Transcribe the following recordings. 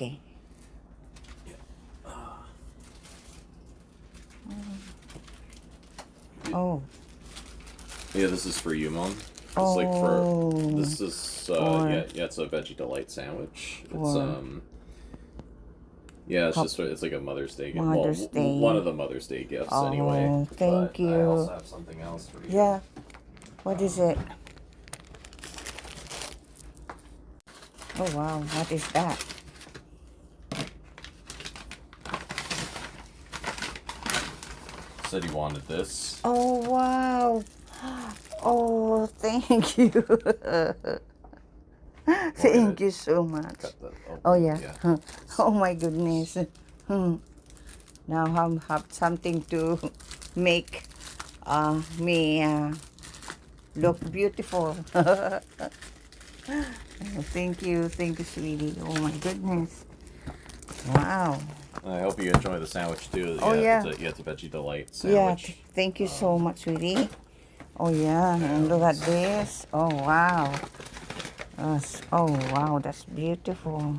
Okay. Oh. Yeah, this is for you, Mom. It's Oh. like for this is For- yeah, it's a veggie delight sandwich. It's For- yeah, it's like a Mother's Day gift. Mother's Day. One of the Mother's Day gifts Oh, anyway. thank But you. I also have something else for you. Yeah. What is it? Oh wow, what is that? Said you wanted this. Oh wow. Oh, thank you. Thank you so much. Cut that open. Oh yeah. Oh my goodness. Now I have something to make me look beautiful. Thank you, sweetie. Oh my goodness. Wow. I hope you enjoy the sandwich too. Oh, yeah. It's a veggie delight Yeah, sandwich. thank you so much, sweetie. Oh yeah, and look at this. Oh wow. Oh wow, that's beautiful.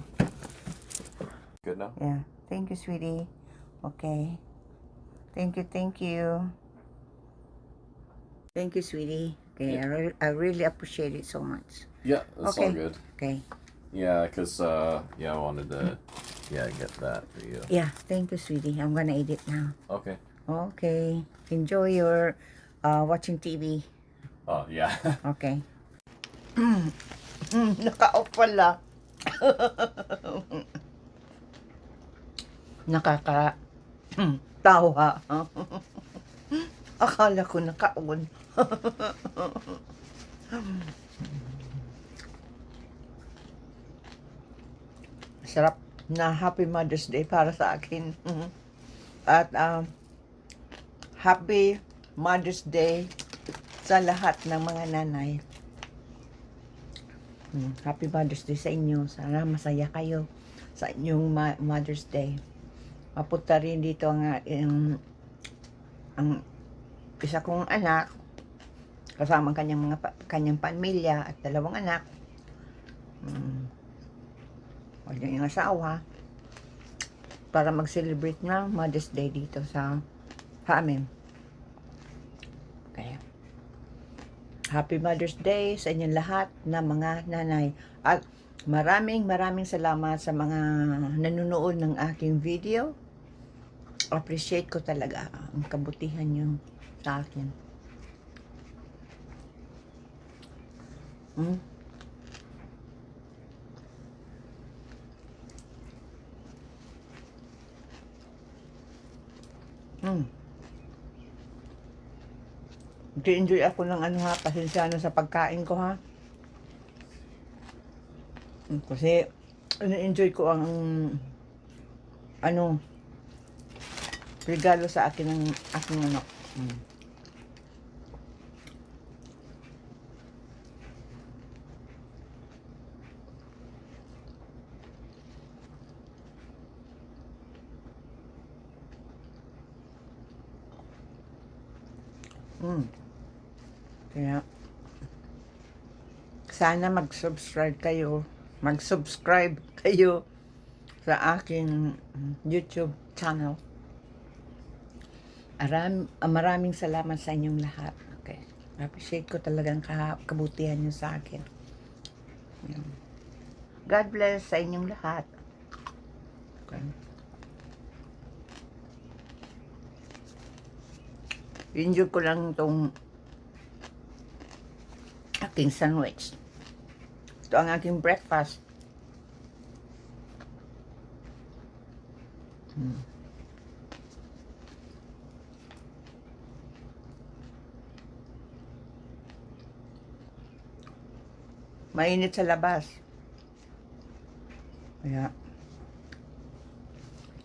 Good now? Yeah, thank you, sweetie. Okay. Thank you, thank you. Thank you, sweetie. Okay, Yeah. I really appreciate it so much. Yeah, that's all Okay. good. Okay. Yeah, because yeah, I wanted to get that for you. Yeah, thank you, sweetie. I'm gonna eat it now. Okay. Okay. Enjoy your watching TV. Oh yeah. Okay. Naka-off pala. Nakaka tawa. Akala ko naka-on. Sarap na Happy Mother's Day para sa akin. At Happy Mother's Day sa lahat ng mga nanay. Happy Mother's Day sa inyo. Sana masaya kayo sa inyong Mother's Day. Mapunta rin dito ang isa kong anak kasama kanyang pamilya at dalawang anak. O yung asawa para mag-celebrate na Mother's Day dito sa amin. Kaya Happy Mother's Day sa inyong lahat na mga nanay. At maraming salamat sa mga nanonood ng aking video. Appreciate ko talaga ang kabutihan nyo sa akin. Enjoy ako ng pasensya na sa pagkain ko ha. Kasi enjoy ko ang regalo sa akin ng aking anak. Kaya sana mag-subscribe kayo sa aking YouTube channel. Maraming salamat sa inyong lahat. Okay. Appreciate ko talagang kabutihan nyo sa akin. God bless sa inyong lahat. Okay. Enjoy ko lang itong aking sandwich. Ito ang aking breakfast. Mainit sa labas. Kaya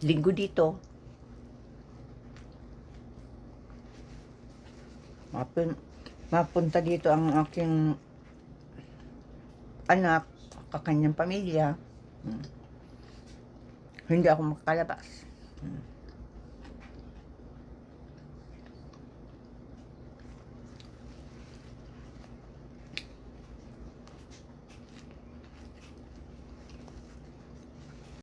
linggo dito. Mapunta dito ang aking anak, kanyang pamilya. Hindi ako makalabas.